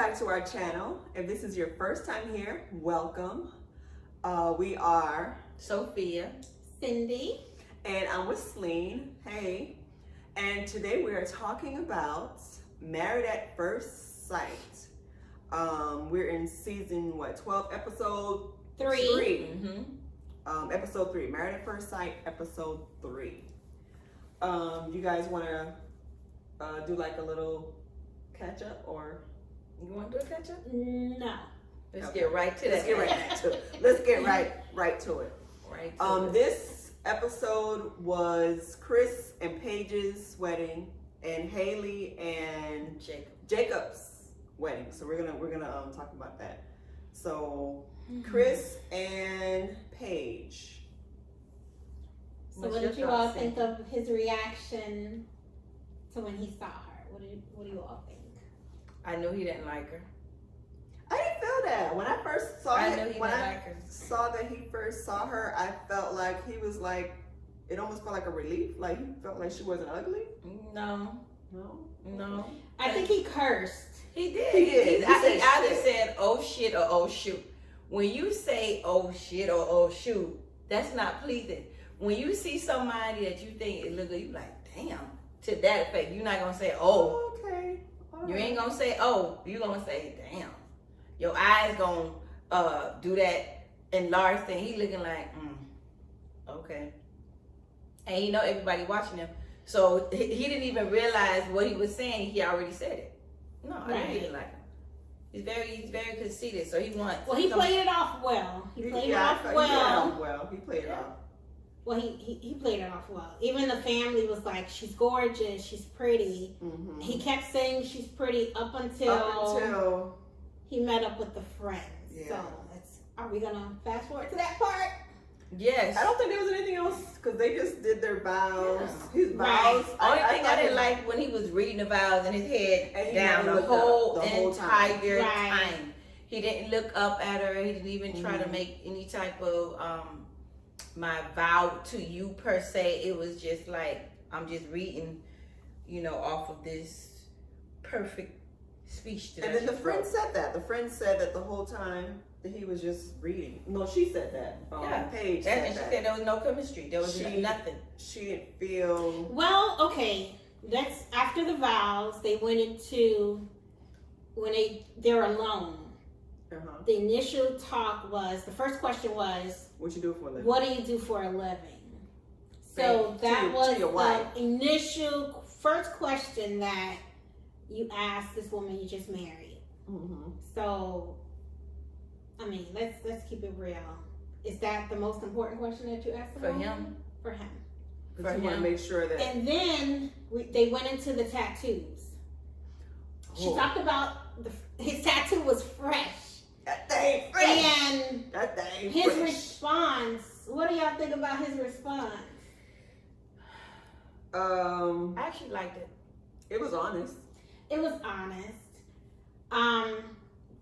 back to our channel. If this is your first time here, welcome. We are Sophia, Cindy, and I'm with Celine. Hey. And today we are talking about Married at First Sight. We're in season 12, episode 3. Episode 3, Married at First Sight, episode 3. You guys want to do like a little catch up, or you want to do a catch up? No. Let's get right to that. Let's get right to it. Let's get right to it. Right to it. This episode was Chris and Paige's wedding, and Haley and Jacob's wedding. So we're gonna talk about that. So Chris and Paige. So what did you all think of his reaction to when he saw her? What do you all think? I knew he didn't like her. I didn't feel that when I first saw saw that he first saw her. I felt like he was like, it almost felt like a relief. Like he felt like she wasn't ugly. No. I think he cursed. He did. He either said "oh shit" or "oh shoot." When you say "oh shit" or "oh shoot," that's not pleasing. When you see somebody that you think it look good, you like, damn. To that effect, you're not gonna say "oh." Okay. You ain't gonna say "oh." You're gonna say "damn." Your eyes gonna do that enlarged thing. He looking like, okay. And you know everybody watching him, so he didn't even realize what he was saying. He already said it. No, I didn't even like him. He's very conceited, so he wants. Well, he played it off well. He played it off well. He played it off. Well, he played it off well. Even the family was like, she's gorgeous, she's pretty. Mm-hmm. He kept saying she's pretty up until he met up with the friends. Yeah. So are we gonna fast forward to that part? Yes. I don't think there was anything else because they just did their vows. Yeah. His vows. Right. Only thing I didn't like when he was reading the vows in his head down the whole entire time. He didn't look up at her. He didn't even try to make any type of my vow to you per se. It was just like, I'm just reading, off of this perfect speech. And then the friend said that. The friend said that the whole time that he was just reading. No, she said that. Paige said and she said there was no chemistry. There was nothing. She didn't feel. Well, okay. That's after the vows. They went into when they're alone. The initial talk was, the first question was, what you do for a living? What do you do for a living? So that was the initial first question that you asked this woman you just married. Mm-hmm. So, I mean, let's keep it real. Is that the most important question that you asked for him? For him. Because you want to make sure that. And then they went into the tattoos. She talked about his tattoo was fresh. That thing fresh. And his response. What do y'all think about his response? I actually liked it. It was honest. It was honest.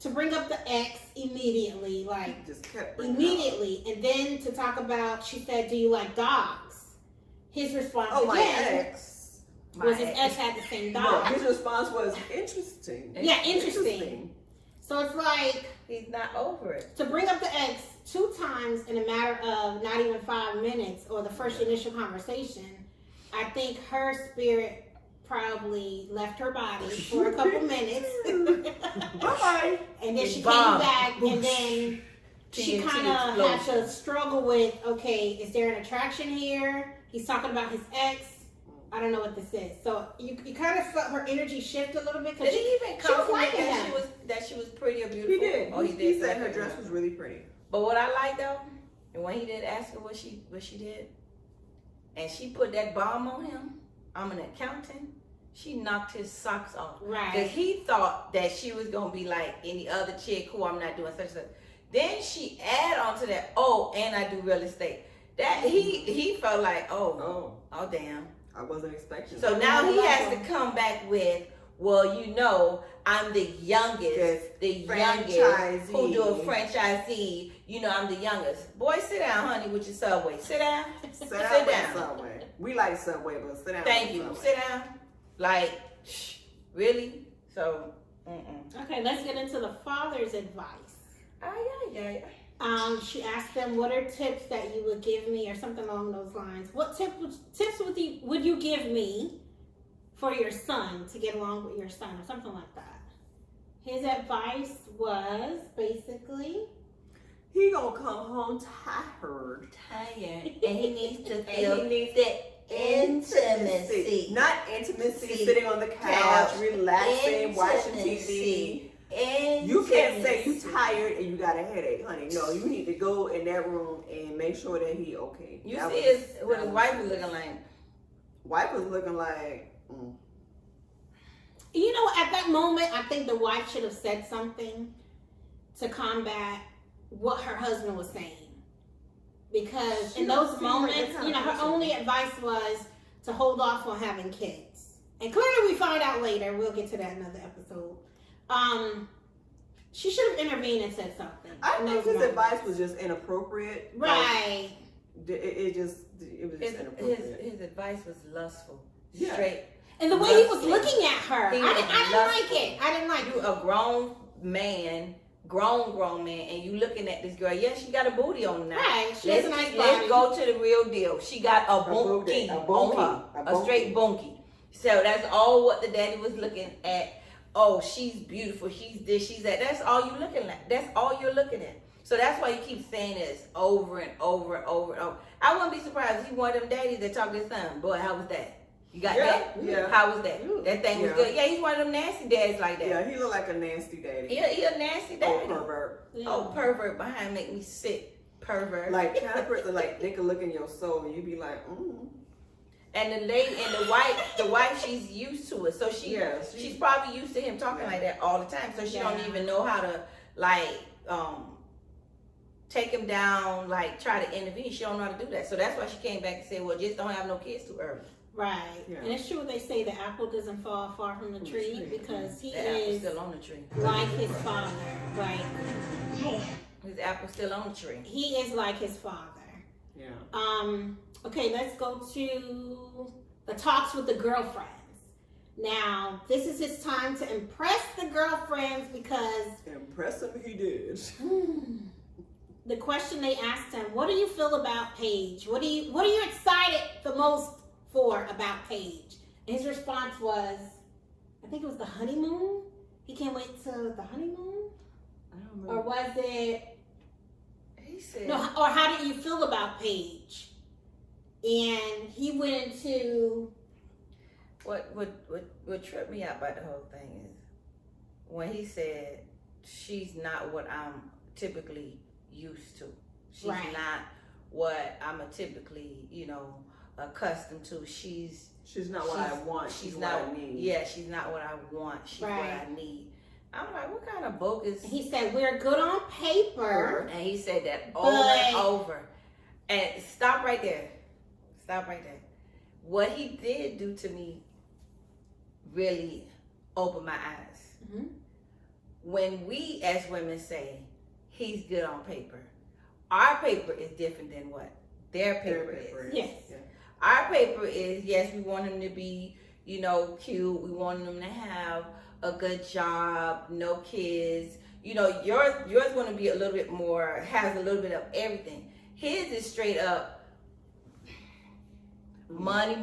To bring up the ex immediately, like just kept immediately, and then to talk about. She said, "Do you like dogs?" His response again. My ex. His ex had the same dog. No, his response was interesting. Yeah, interesting. So it's like he's not over it. To bring up the ex 2 times in a matter of not even 5 minutes, or the first initial conversation, I think her spirit probably left her body for a couple minutes. Bye. And then she came back, and then she kind of had to struggle with, okay, is there an attraction here? He's talking about his ex. I don't know what this is. So you kind of felt her energy shift a little bit. Did he even compliment that she was pretty or beautiful? He did. Oh, he did. He said her dress was really pretty. But what I like though, and when he did ask her what she did, and she put that bomb on him, I'm an accountant. She knocked his socks off. Right. Because he thought that she was gonna be like any other chick who I'm not doing such and such. Then she add on to that, and I do real estate. That he felt like, oh damn. I wasn't expecting so that. now he has to come back with, well, I'm the youngest, who do a franchisee. I'm the youngest. Boy, sit down, honey, with your Subway. Sit down. Sit down. Subway. We like Subway, but sit down. Thank you. Subway. Sit down. Like, really? So Okay, let's get into the father's advice. She asked them, what are tips that you would give me, or something along those lines. What tips would you give me for your son to get along with your son, or something like that? His advice was basically, he gonna come home tired, and he needs to feel the intimacy. Not intimacy, sitting on the couch, relaxing, watching TV. You can't say you tired and you got a headache, honey. No, you need to go in that room and make sure that he okay. You see what his wife was looking like. Wife was looking like. You know, at that moment, I think the wife should have said something to combat what her husband was saying. Because in those moments, you know, her only advice was to hold off on having kids. And clearly we find out later, we'll get to that in another episode. She should have intervened and said something. I think his advice was just inappropriate. Right. It was just inappropriate. His advice was lustful. Yeah. Straight. And the way he was looking at her, I didn't like it. I didn't like it. You a grown man, and you looking at this girl. Yeah, she got a booty on now. Right. She has a nice body. Let's go to the real deal. She got a bunkie on her. A straight bunkie. So that's all what the daddy was looking at. Oh, she's beautiful. She's this, she's that. That's all you looking at. That's all you're looking at. So that's why you keep saying this over and over and over and over. I wouldn't be surprised if he one of them daddies that talk to his son. Boy, how was that? You got that? Yeah. How was that? That thing was good. Yeah, he's one of them nasty daddies like that. Yeah, he look like a nasty daddy. Yeah, he a nasty daddy. Oh, pervert. Yeah. Oh, pervert behind make me sick. Pervert. Like kind of person, like they can look in your soul and you be like, And the lady and the wife, she's used to it. So she's probably used to him talking like that all the time. So she don't even know how to take him down, like try to intervene. She don't know how to do that. So that's why she came back and said, well, just don't have no kids too early. Right. Yeah. And it's true what they say, the apple doesn't fall far from the tree, because he is still on the tree. Like his father. Like his apple's still on the tree. He is like his father. Yeah. Okay, let's go to the talks with the girlfriends. Now, this is his time to impress the girlfriends, because impress him he did. The question they asked him, what do you feel about Paige? What are you excited the most for about Paige? And his response was, I think it was the honeymoon. He can't wait till the honeymoon? I don't know. Or was it, he said, no, or how did you feel about Paige? And he went into what tripped me out about the whole thing is when he said she's not what I'm typically used to. She's not what I'm typically, accustomed to. She's not what I want. She's not what I need. Yeah, she's not what I want. She's what I need. I'm like, what kind of bogus? He said, we're good on paper. And he said that over and over. And stop right there. What he did do to me really opened my eyes. Mm-hmm. When we as women say, he's good on paper, our paper is different than what their paper is. Yes. Yeah. Our paper is, yes, we want him to be, cute. We want him to have a good job, no kids. Yours going to be a little bit more, has a little bit of everything. His is straight up money.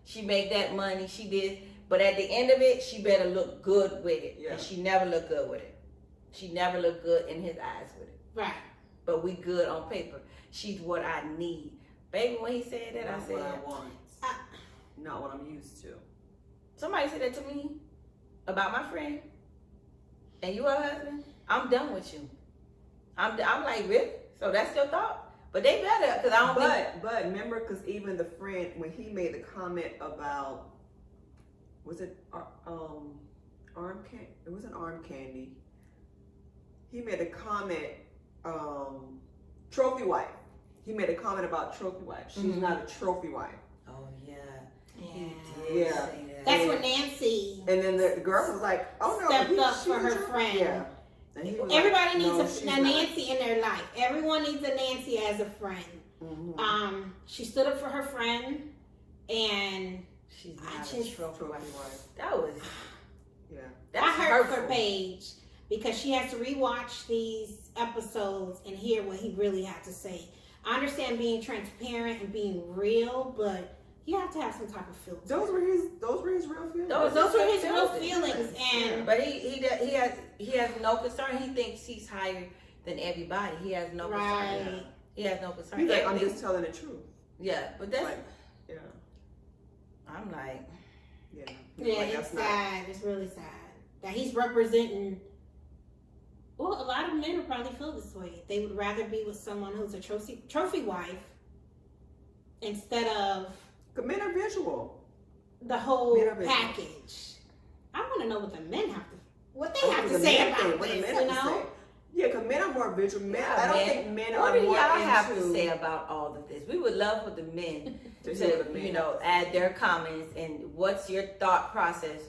She make that money. She did. But at the end of it, she better look good with it. Yeah. And she never looked good with it. She never looked good in his eyes with it. Right. But we good on paper. She's what I need. Baby, when he said that, not I said, what I want. Not what I'm used to. Somebody said that to me about my friend. And you her husband? I'm done with you. I'm like, really? So that's your thought? But they better, because I don't think... But remember, because even the friend, when he made the comment about, was it arm candy? It wasn't arm candy. He made a comment, trophy wife. He made a comment about trophy wife. She's not a trophy wife. Oh, yeah. He did say that. That's what Nancy... And then the girl was like, oh, no. Stepped up for her friend. Yeah. Everybody needs a Nancy in their life. Everyone needs a Nancy as a friend. Mm-hmm. She stood up for her friend, and she's not a trophy wife. That was, That's I hurt hurtful. for Paige because she has to rewatch these episodes and hear what he really had to say. I understand being transparent and being real, but you have to have some type of filter. Those were his real feelings. Those were his real feelings, and but he has no concern. He thinks he's higher than everybody. He has no concern. He has no concern. He's like, I'm just telling the truth. Yeah, but that's like, yeah. I'm like, yeah, like, it's sad. It's really sad that he's representing. Well, a lot of men would probably feel this way. They would rather be with someone who's a trophy wife instead of. Because men are visual. The whole package. I want to know what the men have to, what they have to say about this. You know? Yeah, because men are more visual. Men, I don't think men are more What do y'all have into... to say about all of this? We would love for the men to, add their comments and what's your thought process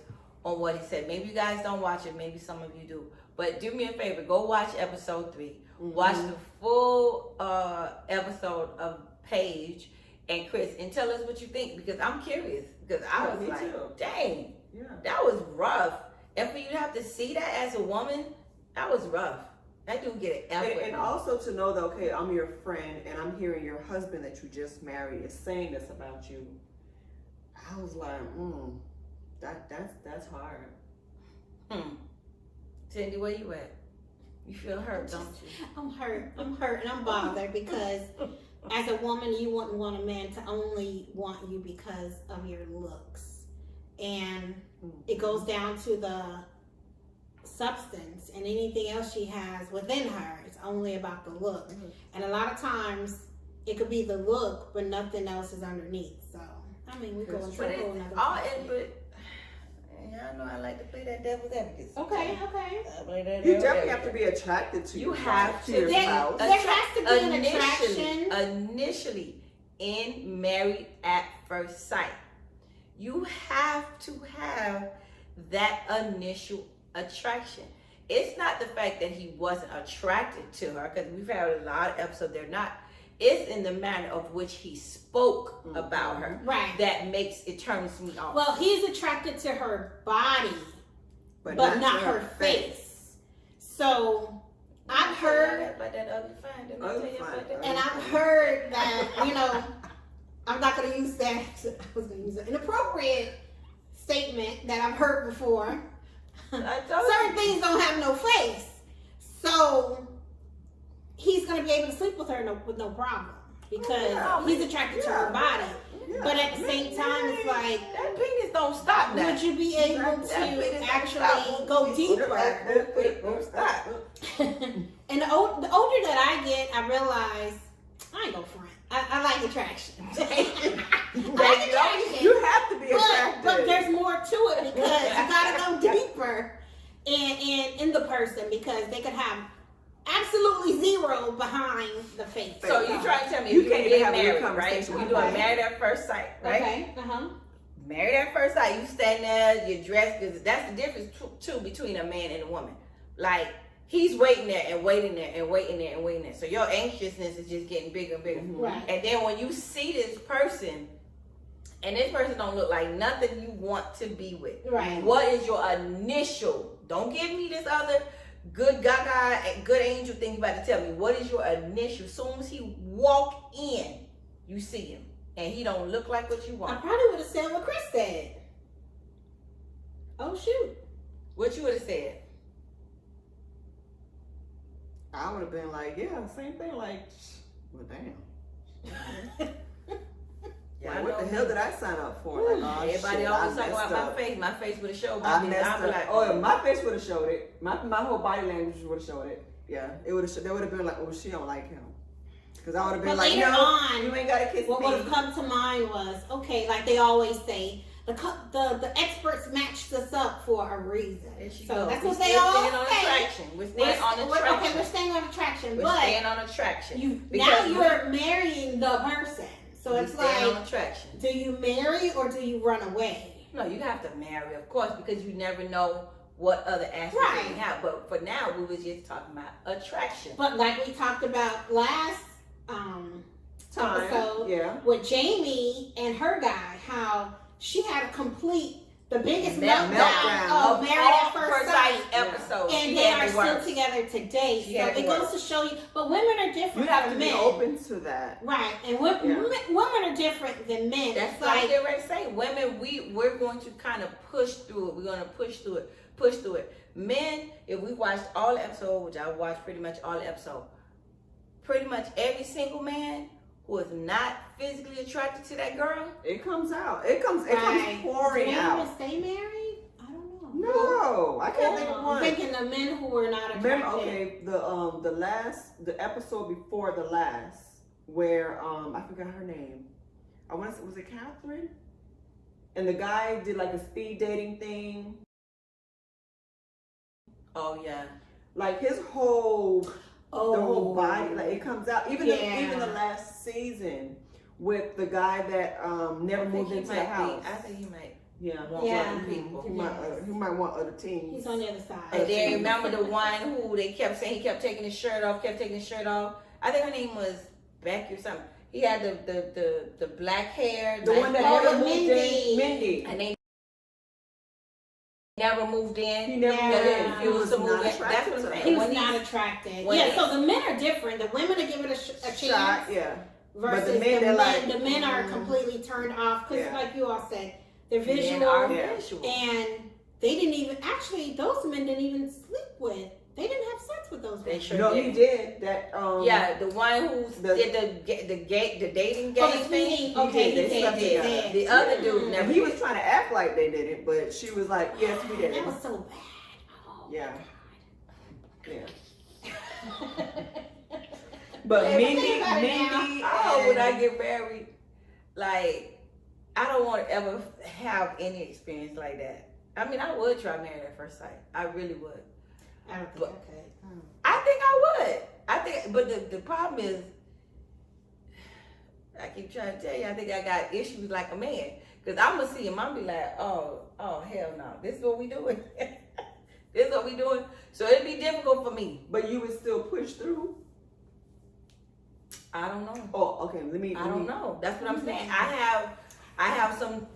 on what he said. Maybe you guys don't watch it. Maybe some of you do. But do me a favor. Go watch episode 3. Mm-hmm. Watch the full episode of Paige and Chris and tell us what you think, because I'm curious. Because I was like, dang, that was rough. And for you to have to see that as a woman, that was rough. That dude get an effort. And also to know that, okay, I'm your friend and I'm hearing your husband that you just married is saying this about you. I was like, that's hard. Cindy, where you at? You feel hurt, don't you? I'm hurt, and I'm bothered because as a woman, you wouldn't want a man to only want you because of your looks. And it goes down to the substance and anything else she has within her. It's only about the look. Mm-hmm. And a lot of times it could be the look, but nothing else is underneath. So, I mean, we go into a whole nother I know I like to play that devil's advocate. Okay. You definitely have to be attracted to your spouse. There has to be an attraction. Initially, in Married at First Sight, you have to have that initial attraction. It's not the fact that he wasn't attracted to her, because we've had a lot of episodes they're not. It's in the manner of which he spoke about her that makes it turns me off. Well, he's attracted to her body, but not her face. So I've heard about that ugly fine. And I've heard that I'm not going to use that. I was going to use an inappropriate statement that I've heard before. Certain things don't have no face, so he's going to be able to sleep with her with no problem because he's attracted to her body. Yeah. But at the same time, it's like that penis don't stop now. Would you be able to actually go deeper? Stop. And the older that I get, I realize I ain't go front. I like attraction. You have to be attracted. But there's more to it because you gotta go deeper in the person, because they could have absolutely zero behind the face. So you trying to tell me you can't get married, right? We doing Married at First Sight, right? Okay. Married at First Sight. You stand there, you dress, because that's the difference too between a man and a woman. Like, he's waiting there and waiting there and waiting there and waiting there. So your anxiousness is just getting bigger and bigger. Right. And then when you see this person, and this person don't look like nothing you want to be with. Right. What is your initial? Don't give me this other good gaga and good angel thing you about to tell me. What is your initial? As soon as he walk in, you see him, and he don't look like what you want. I probably would have said what Chris said. Oh shoot. What you would have said? I would have been like, yeah, same thing. Like, well, damn. Yeah, like, what the hell did I sign up for? Like, oh, everybody always talk about my face. My face would have showed my like, my face would have showed it. My whole body language would have showed it. Yeah, it would have. They would have been like, oh, she don't like him. Because I would have been like, later on, you ain't gotta kiss what me. What would have come to mind was, okay, like they always say, the experts matched us up for a reason. So that's what they all say. We're staying on attraction. Okay, we're staying on attraction. We're staying on attraction. Now you're marrying the person. So it's like, do you marry or do you run away? No, you have to marry, of course, because you never know what other aspects you have. But for now, we was just talking about attraction. But like we talked about last episode with Jamie and her guy, how she had to complete the biggest meltdown of Married at First Sight episode. And they are still together today. So it goes to show you, but women are different. You have to be open to that. Right. And women are different than men. That's what I get ready to say. Women, we're going to kind of push through it. We're going to push through it. Men, if we watched all the episodes, which I watched pretty much all the episodes, pretty much every single man who is not physically attracted to that girl, it comes out. It comes pouring out. Do they even stay married? I don't know. No, I can't think of one. I'm thinking the men who were not attracted. The episode before the last, where I forgot her name. I want to say, was it Catherine? And the guy did like a speed dating thing. Oh yeah, like his whole. The whole body, like it comes out. Even the last season with the guy that never moved into the house. I think he might. Want other people. He might want other teams. He's on the other side. And then remember the one who they kept saying he kept taking his shirt off. I think her name was Becky or something. He had the black hair. The one that never moved in. Mindy. And they never moved in. He never did. He was not attracted. That's what he was not attracted. So the men are different. The women are giving a chance. Shot, Versus the men are completely turned off because, like you all said, they're visual, and they didn't even those men didn't even sleep with. They didn't have sex with those men. He did that. The one who did the dating game thing. Okay, he did. The other dude never. He was trying to act like they didn't, but she was like, "Yes, we did." That was so bad. Oh, yeah. But Mindy, when I get married, like I don't want to ever have any experience like that. I mean, I would try Married at First Sight. I really would. I don't think I could. I think I would. But the problem is, I keep trying to tell you, I think I got issues like a man. Because I'm going to see him, I'm going to be like, oh, hell no. This is what we doing. So it'd be difficult for me. But you would still push through? I don't know. Oh, okay. I don't know. That's what I'm saying. I have some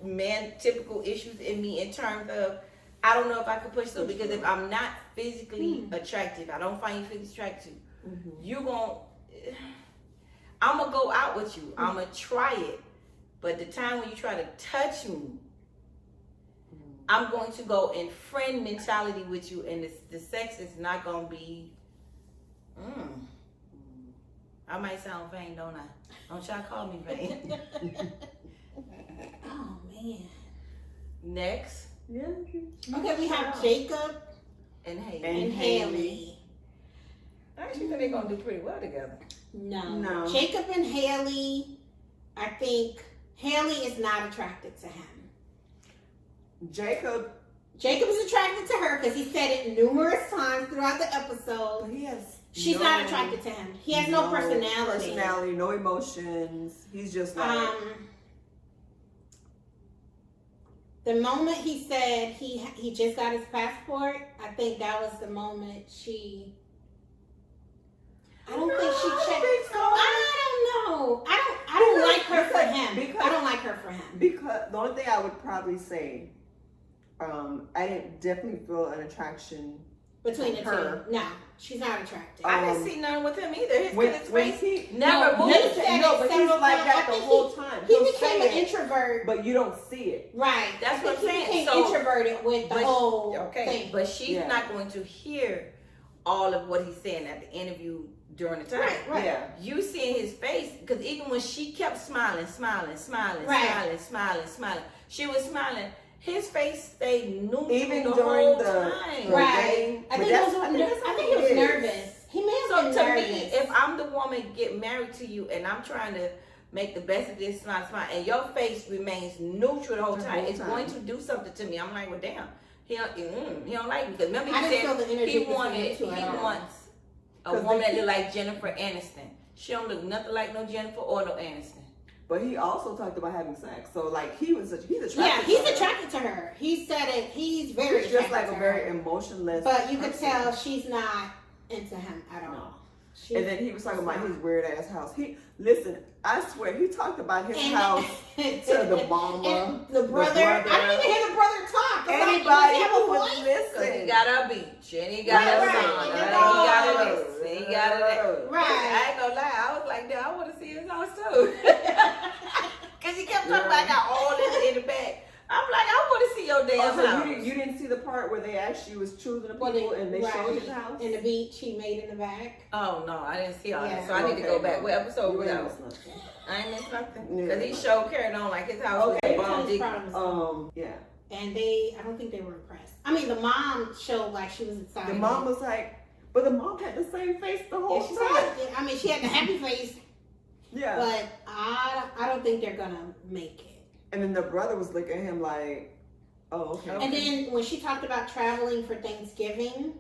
typical issues in me in terms of, I don't know if I could push through, because if I'm not physically attractive, I don't find you physically attractive, I'm going to go out with you. I'm going to try it. But the time when you try to touch me, I'm going to go in friend mentality with you, and the sex is not going to be, I might sound vain, don't I? Don't y'all call me vain. Oh, man. Next. Yeah. Okay, we have Jacob and Haley. And Haley. I actually think they're going to do pretty well together. No. Jacob and Haley, I think Haley is not attracted to him. Jacob is attracted to her because he said it numerous times throughout the episode. She's not attracted to him. He has no personality. No emotions. He's just like... The moment he said he just got his passport, I think that was the moment she... I don't think she checked. I don't know. I don't like her for him. I don't like her for him. Because the only thing I would probably say, I didn't definitely feel an attraction between the two. No, she's not attracted. I didn't see none with him either. His face never moved. But he's like that the whole time. He became an introvert, but you don't see it. Right. That's what I'm saying. He became introverted with the whole thing. But she's not going to hear all of what he's saying at the interview during the time. Right. Yeah. You seeing his face, because even when she kept smiling, she was smiling. His face stayed neutral even the during whole the time. Right. I think he was nervous. He may have been nervous. To me, if I'm the woman get married to you and I'm trying to make the best of this smile, and your face remains neutral the whole time, it's going to do something to me. I'm like, well, damn. He don't like me. Because remember he said he wants a woman that look like Jennifer Aniston. She don't look nothing like no Jennifer or no Aniston. But he also talked about having sex. So like he's attracted to her. He said it. He's very just like a very emotionless But you could tell she's not into him at all. And then he was talking about his weird ass house. I swear, he talked about his house to the mama, the brother. I didn't even hear the brother talk. Anybody who was listening. He got a beach, and he got a son, and he got a this, and he got a that. Right. I ain't gonna lie, I was like, I want to see his house too. Because he kept talking about I got all this in the back. I'm like, I want to see your damn house. You didn't see the part where they actually was choosing the people and they showed his house? And the beach he made in the back. Oh, no, I didn't see all that. So I need to go back. What episode was that? I ain't missed nothing. Because he showed carried on like his house was a bomb. Yeah. And I don't think they were impressed. I mean, the mom showed like she was excited. The mom was like, but the mom had the same face the whole time. I mean, she had the happy face. Yeah. But I don't think they're going to make it. And then the brother was looking at him like, oh, okay. And then when she talked about traveling for Thanksgiving,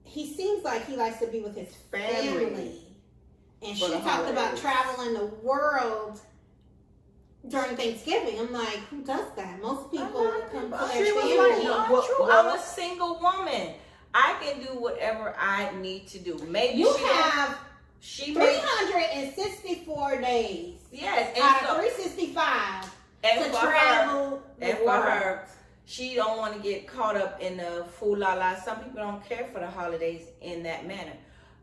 he seems like he likes to be with his family. And she talked about traveling the world during Thanksgiving. I'm like, who does that? Most people come to their family. I'm a single woman. I can do whatever I need to do. Maybe you have 364 days. Yes, out of 365 to travel the world. For her, she don't want to get caught up in the fool la la. Some people don't care for the holidays in that manner.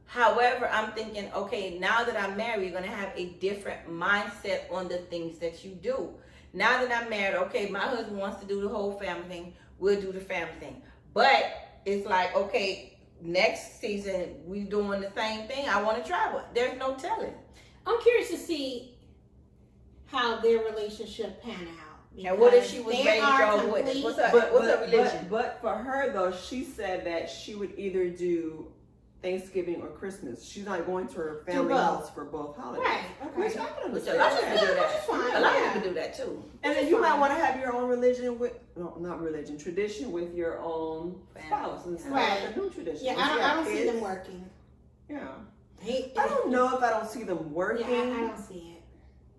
However, I'm thinking, okay, now that I'm married, you're going to have a different mindset on the things that you do. Now that I'm married, okay, my husband wants to do the whole family thing. We'll do the family thing. But it's like, okay, next season, we doing the same thing. I want to travel. There's no telling. I'm curious to see how their relationship pan out. And what if she was raised Jehovah's Witness? What's her religion? But for her though, she said that she would either do Thanksgiving or Christmas. She's not going to her family house for both holidays. Right. Okay. Which I can understand. A lot of people do that. A lot of people do that too. And then you might want to have your own tradition with your own spouse instead of the new tradition. Yeah, I don't see them working. Yeah. I don't know if I don't see them working. Yeah, I don't see it.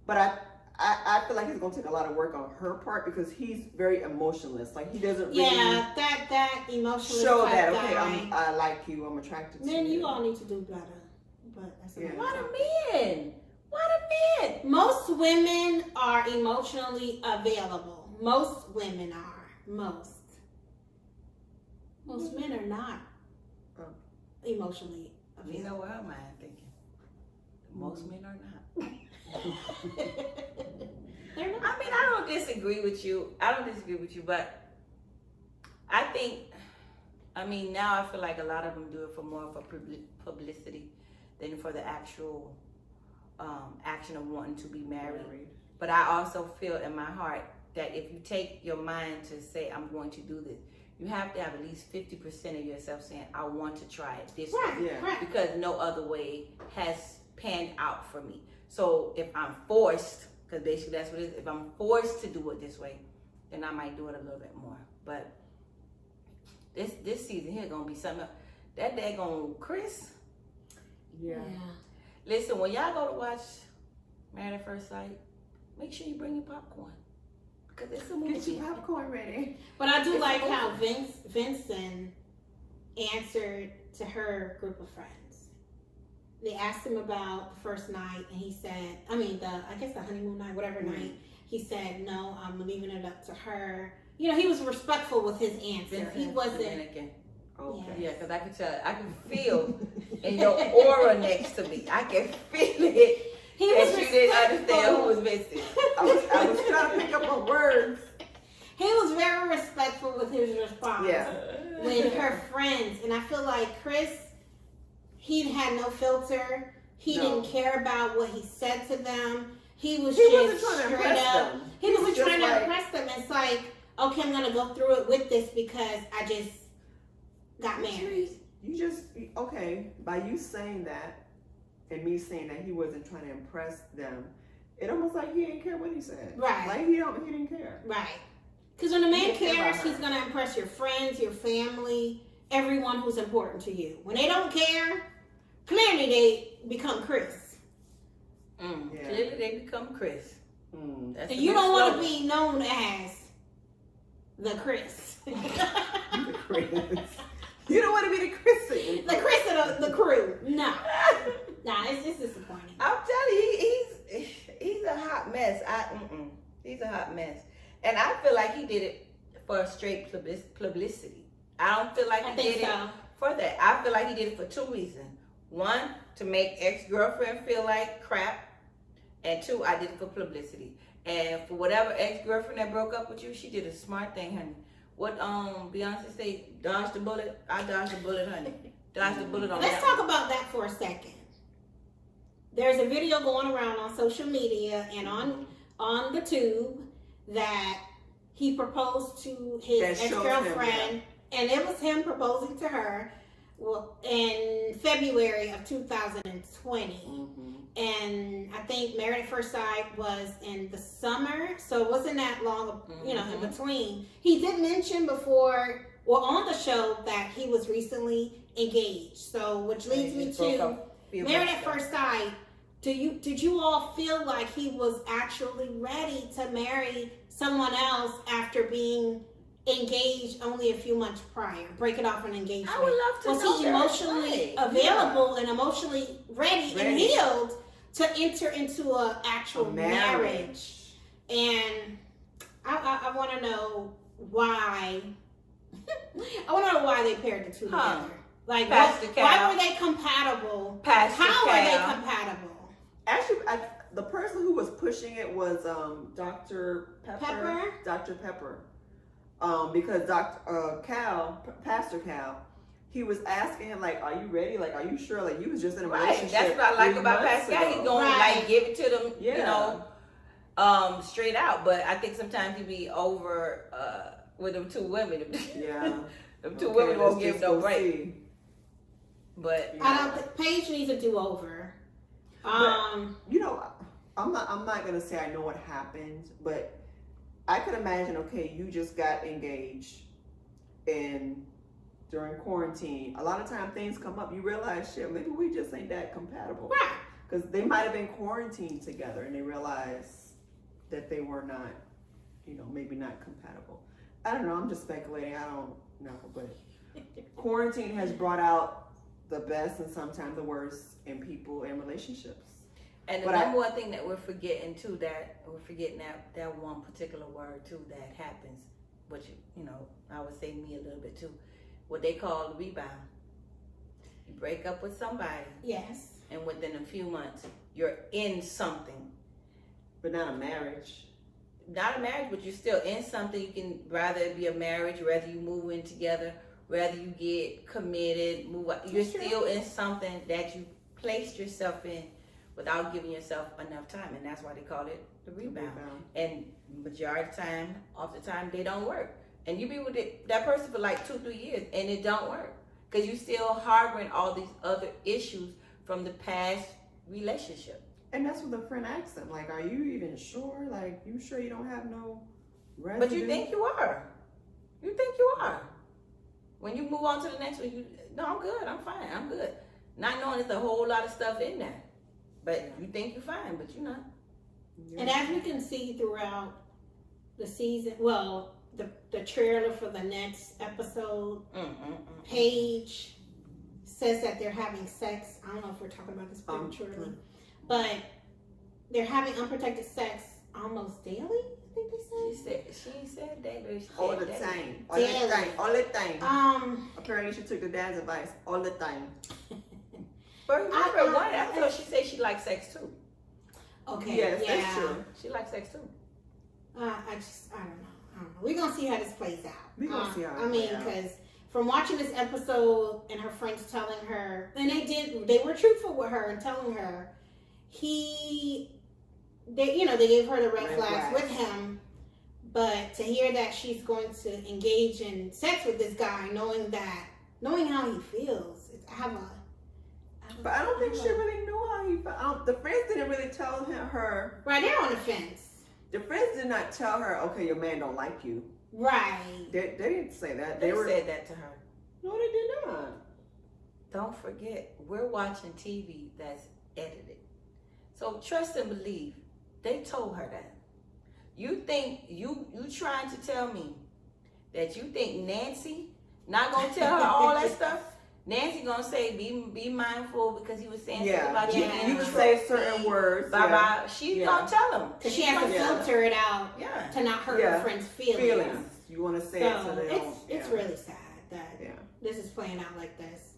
But I feel like it's gonna take a lot of work on her part because he's very emotionless. Like he doesn't really that emotional show that I like you, I'm attracted to you. Then you all need to do better. But that's Why the men? Most women are emotionally available. Most women are. Most men are not emotionally available. You know what am I thinking? Most men are not. I mean, I don't disagree with you, but I think, now I feel like a lot of them do it for more of a publicity than for the actual action of wanting to be married. But I also feel in my heart that if you take your mind to say, I'm going to do this, you have to have at least 50% of yourself saying, I want to try it this way. Right. Because no other way has panned out for me. So if I'm forced, because basically that's what it is, if I'm forced to do it this way, then I might do it a little bit more. But this season here gonna be something else. That daggone Chris. Yeah. Listen, when y'all go to watch Married at First Sight, make sure you bring your popcorn. Because it's a movie. Get your popcorn ready. But I do like how Vincent answered to her group of friends. They asked him about the first night, and he said, the honeymoon night, whatever night. He said, no, I'm leaving it up to her. He was respectful with his answer. He wasn't. Okay. Yeah, because I can tell, I can feel in your aura next to me. I can feel it. He was you didn't understand who was missing. I was trying to pick up on words. He was very respectful with his response with her friends. And I feel like Chris, he had no filter. He didn't care about what he said to them. He was just straight up. He wasn't trying to impress them. It's like, okay, I'm going to go through it with this because I just got married. By you saying that and me saying that he wasn't trying to impress them, it almost like he didn't care what he said. Right. Like he didn't care. Right. Because when a man cares, he's going to impress your friends, your family, everyone who's important to you. When they don't care, clearly they become Chris. Clearly they become Chris. And you don't want to be known as the Chris. The Chris. You don't want to be the Chris. The Chris of the crew. for straight publicity. I don't feel like he did it so. for that. I feel like he did it for 2 reasons. 1, to make ex-girlfriend feel like crap. And 2, I did it for publicity. And for whatever ex-girlfriend that broke up with you, she did a smart thing, honey. What Beyonce say, dodge the bullet? I dodged the bullet, honey. Dodge the bullet on that. Let's talk about that for a second. There's a video going around on social media and on the tube that he proposed to his ex-girlfriend, and it was him proposing to her in February of 2020. And I think Married at First Sight was in the summer, so it wasn't that long, in between. He did mention before, on the show, that he was recently engaged. So, which leads me to Married at First Sight. Did you all feel like he was actually ready to marry someone else after being engaged only a few months prior, breaking off an engagement? I would love to know. Was he emotionally available and emotionally ready and healed to enter into an actual marriage? And I want to know why. I want to know why they paired the two together. Like, why were they compatible? How were they compatible? Actually, the person who was pushing it was Dr. Pepper. Dr. Pepper. Because Pastor Cal, he was asking him, like, are you ready? Like, are you sure? Like, you was just in a relationship. That's what I like about Pastor Cal. He's going to, like, give it to them, straight out. But I think sometimes he be over with them 2 women. Yeah. Them 2 women won't give no break. See. But I don't think Paige needs a do-over. I'm not gonna say I know what happened, but I could imagine. Okay, you just got engaged, and during quarantine, a lot of time things come up. You realize, shit, maybe we just ain't that compatible, right? Because they might have been quarantined together, and they realized that they were not, maybe not compatible. I don't know. I'm just speculating. I don't know, but quarantine has brought out the best and sometimes the worst in people and relationships. And the number one thing that we're forgetting too, that one particular word too that happens, which I would say me a little bit too, what they call rebound. You break up with somebody, yes, and within a few months you're in something, but not a marriage. Not a marriage, but you're still in something. You can rather it be a marriage, rather you move in together, rather you get committed, move out. You're still in something that you placed yourself in without giving yourself enough time, and that's why they call it the rebound. And majority of the time, they don't work. And you be with that person for like 2-3 years, and it don't work because you still harboring all these other issues from the past relationship. And that's what the friend asked him, like, are you even sure? Like, you sure you don't have no residue? But you think you are. You think you are. When you move on to the next one, I'm good, I'm fine, I'm good. Not knowing there's a whole lot of stuff in there. But you think you're fine, but you're not. And as you can see throughout the season, the trailer for the next episode, Paige says that they're having sex. I don't know if we're talking about this prematurely, but they're having unprotected sex almost daily. I think they said. She said daily. All the time. All the time. Apparently she took the dad's advice all the time. But remember, one episode she said she likes sex too. Okay. Yes, that's true. She likes sex too. I don't know. We're gonna see how this plays out. We're gonna see how. Because from watching this episode and her friends telling her, and they were truthful with her and telling her, they gave her the red flags with him, but to hear that she's going to engage in sex with this guy, knowing how he feels, but I don't think she really knew how he felt. The friends didn't really tell her. Right, they're on the fence. The friends did not tell her, okay, your man don't like you. Right. They didn't say that. They said that to her. No, they did not. Don't forget, we're watching TV that's edited. So trust and believe. They told her that. You think you trying to tell me that you think Nancy not gonna tell her all that stuff? Nancy gonna say be mindful because he was saying something about you. You would say certain words. Bye. She's gonna tell him because she has to filter it out to not hurt her friend's feelings. You want to say it so they don't. It's really sad that this is playing out like this.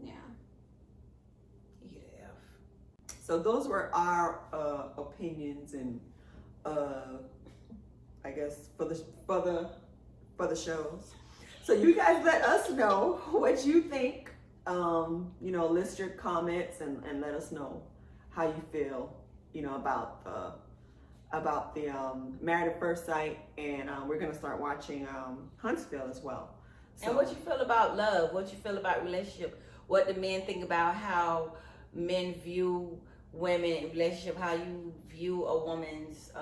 Yeah. So those were our opinions and I guess for the shows. So you guys let us know what you think. List your comments and let us know how you feel, about the Married at First Sight, and we're gonna start watching Huntsville as well. So, and what you feel about love? What you feel about relationship? What do men think about how men view women in relationship? How you view a woman's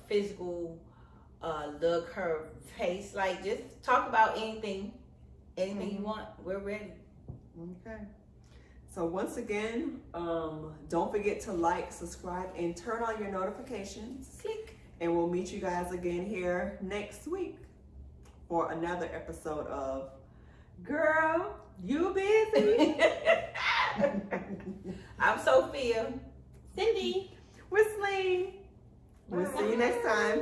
physical look, her face? Like, just talk about anything you want. We're ready. Okay. So once again, don't forget to like, subscribe, and turn on your notifications. Click. And we'll meet you guys again here next week for another episode of Girl, You Busy. I'm Sophia. Cindy. We're Sling. We'll see you next time.